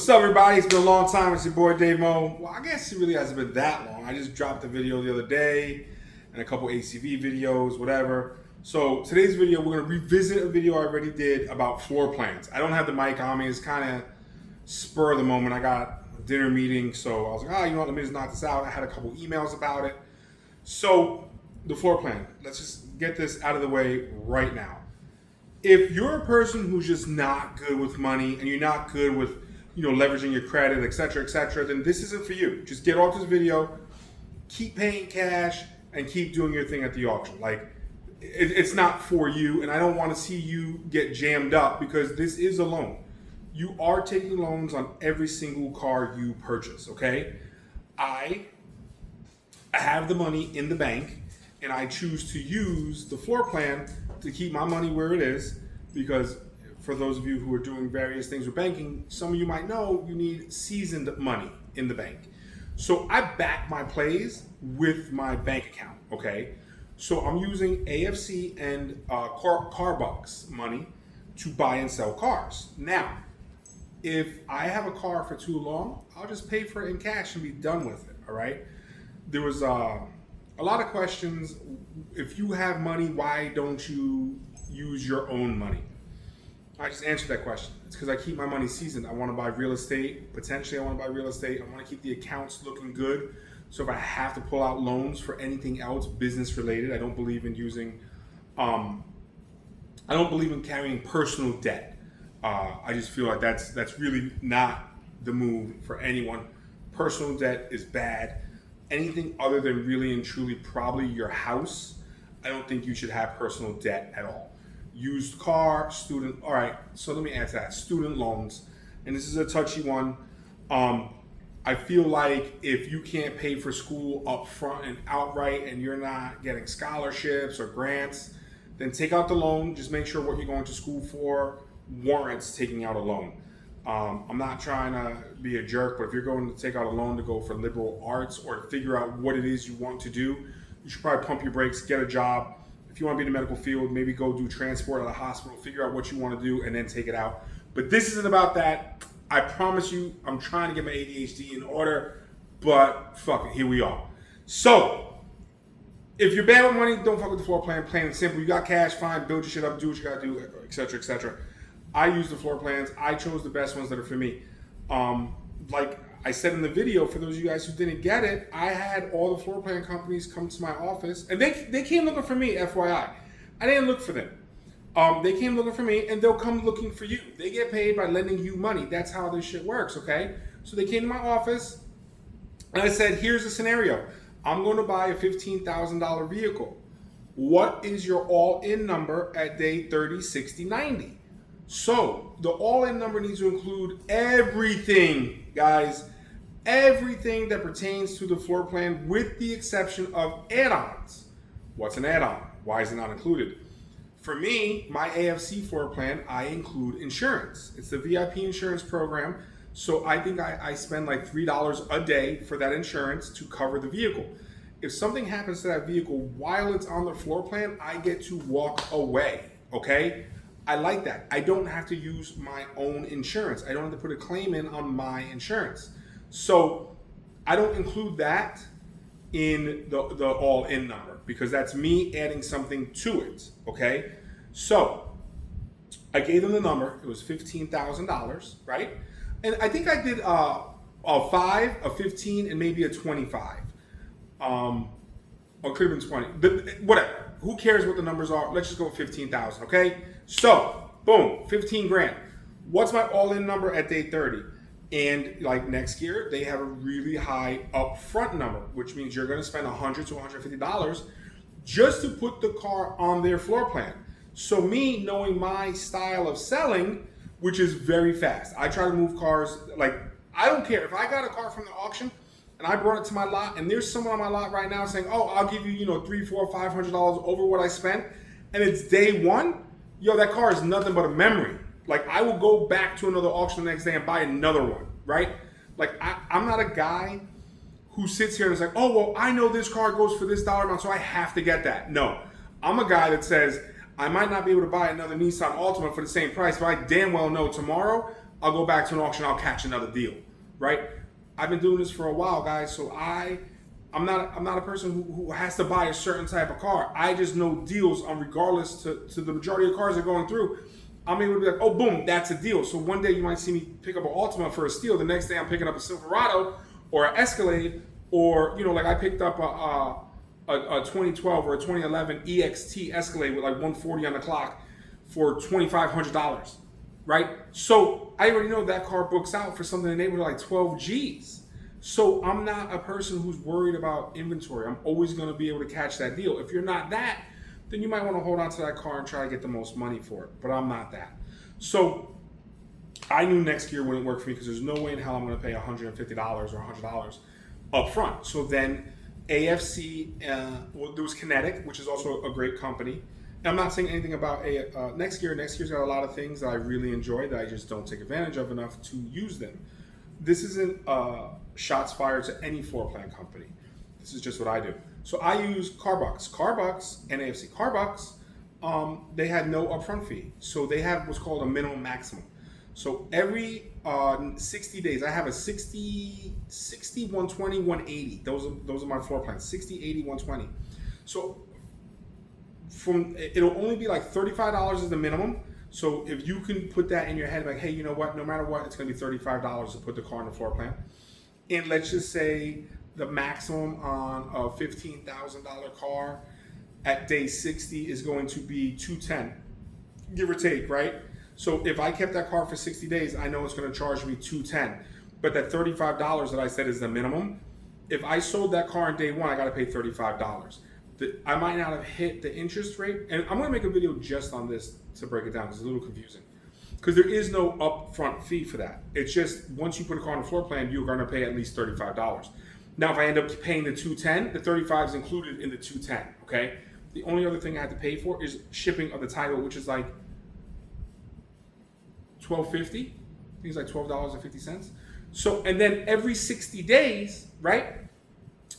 What's up, everybody? It's been a long time. It's your boy Dave Mo. Well, I guess it really hasn't been that long. I just dropped a video the other day and a couple ACV videos, whatever. So today's video, we're going to revisit a video I already did about floor plans. I don't have the mic on me. It's kind of spur of the moment. I got a dinner meeting, so I was like, you know what, let me just knock this out. I had a couple emails about it. So the floor plan, let's just get this out of the way right now. If you're a person who's just not good with money and you're not good with leveraging your credit, etc., then this isn't for you. Just get off this video, keep paying cash, and keep doing your thing at the auction. Like, it's not for you, and I don't want to see you get jammed up because this is a loan. You are taking loans on every single car you purchase, okay? I have the money in the bank, and I choose to use the floor plan to keep my money where it is because for those of you who are doing various things with banking, some of you might know you need seasoned money in the bank. So I back my plays with my bank account, okay? So I'm using AFC and Carbucks money to buy and sell cars. Now, if I have a car for too long, I'll just pay for it in cash and be done with it, all right? There was a lot of questions. If you have money, why don't you use your own money? I just answered that question. It's because I keep my money seasoned. I want to buy real estate. Potentially, I want to buy real estate. I want to keep the accounts looking good. So if I have to pull out loans for anything else business related, I don't believe in using, I don't believe in carrying personal debt. I just feel like that's really not the move for anyone. Personal debt is bad. Anything other than really and truly probably your house, I don't think you should have personal debt at all. Used car, student, all right, so let me answer that. Student loans, and this is a touchy one. I feel like if you can't pay for school up front and outright and you're not getting scholarships or grants, then take out the loan. Just make sure what you're going to school for warrants taking out a loan. I'm not trying to be a jerk, but if you're going to take out a loan to go for liberal arts or to figure out what it is you want to do, you should probably pump your brakes, get a job. If you want to be in the medical field, maybe go do transport at a hospital, figure out what you want to do, and then take it out. But this isn't about that. I promise you, I'm trying to get my ADHD in order, but fuck it, here we are. So, if you're bad with money, don't fuck with the floor plan. Plain and simple. You got cash, fine, build your shit up, do what you got to do, etc. I use the floor plans. I chose the best ones that are for me. Like I said in the video, for those of you guys who didn't get it, I had all the floor plan companies come to my office, and they came looking for me, FYI. I didn't look for them. They came looking for me, and they'll come looking for you. They get paid by lending you money. That's how this shit works, okay? So they came to my office, and I said, here's the scenario. I'm going to buy a $15,000 vehicle. What is your all-in number at day 30, 60, 90? So the all-in number needs to include everything, guys. Everything that pertains to the floor plan with the exception of add-ons. What's an add-on? Why is it not included? For me, my AFC floor plan, I include insurance. It's the VIP insurance program. So I think I spend like $3 a day for that insurance to cover the vehicle. If something happens to that vehicle while it's on the floor plan, I get to walk away, okay? I like that. I don't have to use my own insurance. I don't have to put a claim in on my insurance. So I don't include that in the all-in number because that's me adding something to it, okay? So I gave them the number. It was $15,000, right? And I think I did a 5, a 15, and maybe a 25. Or it could have been 20. But whatever. Who cares what the numbers are? Let's just go with 15,000, okay? So, boom, 15 grand. What's my all-in number at day 30? And like next year, they have a really high upfront number, which means you're going to spend $100 to $150 just to put the car on their floor plan. So me knowing my style of selling, which is very fast. I try to move cars, like, I don't care. If I got a car from the auction and I brought it to my lot and there's someone on my lot right now saying, oh, I'll give you, $300, $400, $500 over what I spent, and it's day one, yo, that car is nothing but a memory. Like, I will go back to another auction the next day and buy another one, right? Like, I'm not a guy who sits here and is like, oh, well, I know this car goes for this dollar amount, so I have to get that. No, I'm a guy that says, I might not be able to buy another Nissan Altima for the same price, but I damn well know tomorrow I'll go back to an auction, I'll catch another deal, right? I've been doing this for a while, guys, so I'm not a person who has to buy a certain type of car. I just know deals on regardless to the majority of cars that are going through. I'm able to be like, oh, boom, that's a deal. So one day you might see me pick up an Altima for a steal. The next day I'm picking up a Silverado or an Escalade, or, you know, like I picked up a 2012 or a 2011 EXT Escalade with like 140 on the clock for $2,500, right? So I already know that car books out for something in the neighborhood of like 12 G's. So I'm not a person who's worried about inventory. I'm always going to be able to catch that deal. If you're not that, then you might want to hold on to that car and try to get the most money for it. But I'm not that. So I knew next year wouldn't work for me because there's no way in hell I'm going to pay $150 or $100 up front. So then AFC, well, there was Kinetic, which is also a great company. And I'm not saying anything about next year. Next year's got a lot of things that I really enjoy that I just don't take advantage of enough to use them. This isn't shots fired to any floor plan company. This is just what I do. So I use Carbucks and AFC. Carbucks, they had no upfront fee. So they have what's called a minimum maximum. So every 60 days, I have a 60, 120, 180. Those are my floor plans, 60, 80, 120. So it'll only be like $35 is the minimum. So if you can put that in your head, like, hey, you know what, no matter what, it's gonna be $35 to put the car in the floor plan. And let's just say the maximum on a $15,000 car at day 60 is going to be $210, give or take, right? So if I kept that car for 60 days, I know it's going to charge me $210. But that $35 that I said is the minimum. If I sold that car on day one, I got to pay $35. I might not have hit the interest rate. And I'm going to make a video just on this to break it down because it's a little confusing. Because there is no upfront fee for that. It's just once you put a car on a floor plan, you're going to pay at least $35. Now, if I end up paying the $210, the $35 is included in the $210, okay? The only other thing I have to pay for is shipping of the title, which is like $12.50. I think it's like $12.50. So, and then every 60 days, right?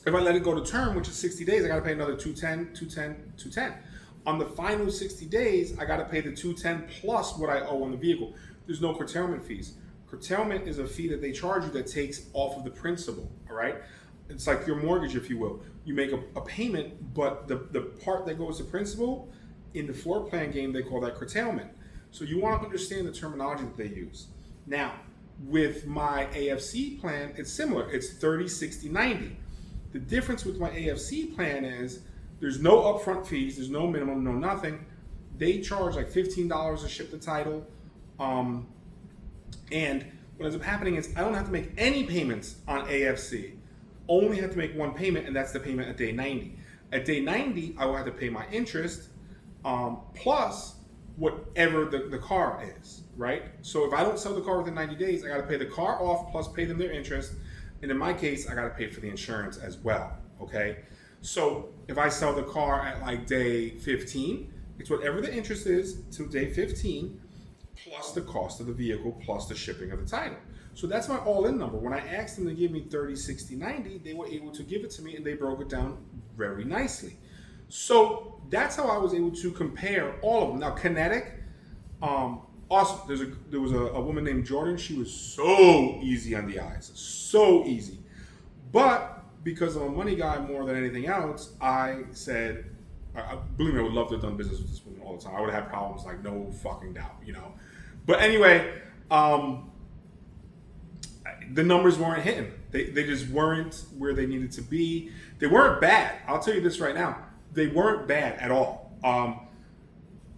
If I let it go to term, which is 60 days, I got to pay another $210. On the final 60 days, I got to pay the $210 plus what I owe on the vehicle. There's no curtailment fees. Curtailment is a fee that they charge you that takes off of the principal, all right? It's like your mortgage, if you will. You make a payment, but the part that goes to principal, in the floor plan game, they call that curtailment. So you want to understand the terminology that they use. Now, with my AFC plan, it's similar. It's 30, 60, 90. The difference with my AFC plan is there's no upfront fees, there's no minimum, no nothing. They charge like $15 to ship the title. And what ends up happening is I don't have to make any payments on AFC. Only have to make one payment, and that's the payment at day 90. At day 90, I will have to pay my interest plus whatever the car is, right? So if I don't sell the car within 90 days, I got to pay the car off plus pay them their interest. And in my case, I got to pay for the insurance as well, okay? So if I sell the car at like day 15, it's whatever the interest is to day 15 plus the cost of the vehicle plus the shipping of the title. So that's my all-in number. When I asked them to give me 30, 60, 90, they were able to give it to me and they broke it down very nicely. So that's how I was able to compare all of them. Now, Kinetic, awesome. There was a woman named Jordan. She was so easy on the eyes, so easy. But because I'm a money guy more than anything else, I said, believe me, I would love to have done business with this woman all the time. I would have had problems, like no fucking doubt, you know. But anyway, the numbers weren't hitting. They just weren't where they needed to be. They weren't bad. I'll tell you this right now. They weren't bad at all.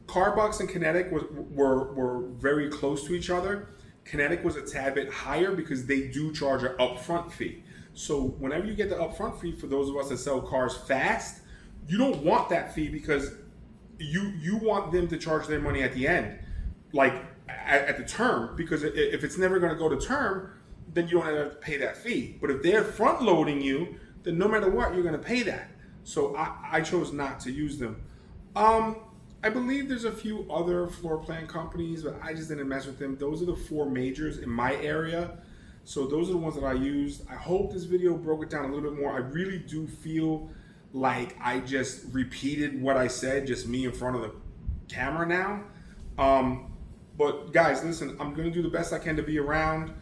Carbucks and Kinetic were very close to each other. Kinetic was a tad bit higher because they do charge an upfront fee. So whenever you get the upfront fee, for those of us that sell cars fast, you don't want that fee because you want them to charge their money at the end, like at the term, because if it's never going to go to term, then you don't have to pay that fee. But if they're front loading you, then no matter what, you're going to pay that. So I chose not to use them. I believe there's a few other floor plan companies, but I just didn't mess with them. Those are the four majors in my area. So those are the ones that I used. I hope this video broke it down a little bit more. I really do feel like I just repeated what I said, just me in front of the camera now. But guys, listen, I'm gonna do the best I can to be around.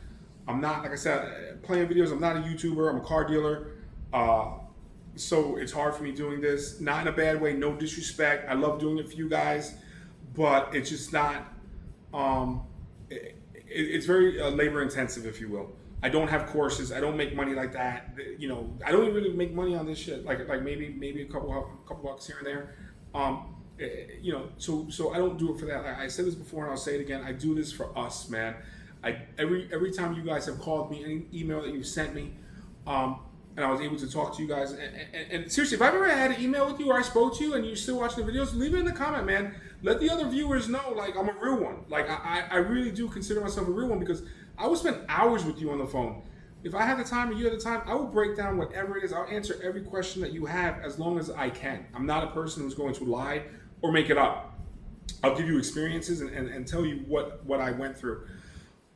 I'm not, like I said, playing videos. I'm not a YouTuber. I'm a car dealer. Uh, so it's hard for me doing this. Not in a bad way. No disrespect. I love doing it for you guys, but it's just not. Um, it's very labor intensive, if you will. I don't have courses. I don't make money like that. You know, I don't even really make money on this shit. Like maybe a couple bucks here and there. You know, so I don't do it for that. I said this before and I'll say it again. I do this for us, man. Every time you guys have called me, any email that you sent me, and I was able to talk to you guys. And seriously, if I've ever had an email with you or I spoke to you and you're still watching the videos, leave it in the comment, man. Let the other viewers know, like, I'm a real one. Like, I really do consider myself a real one because I will spend hours with you on the phone. If I have the time and you have the time, I will break down whatever it is. I'll answer every question that you have as long as I can. I'm not a person who's going to lie or make it up. I'll give you experiences and tell you what I went through.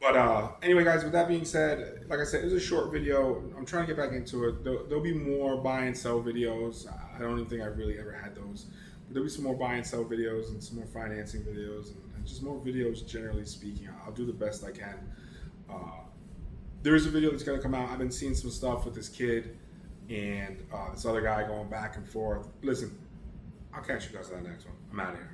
But anyway, guys, with that being said, like I said, it was a short video. I'm trying to get back into it. There'll be more buy and sell videos. I don't even think I really ever had those. But there'll be some more buy and sell videos and some more financing videos and just more videos generally speaking. I'll do the best I can. There's a video that's going to come out. I've been seeing some stuff with this kid and this other guy going back and forth. Listen, I'll catch you guys on the next one. I'm out of here.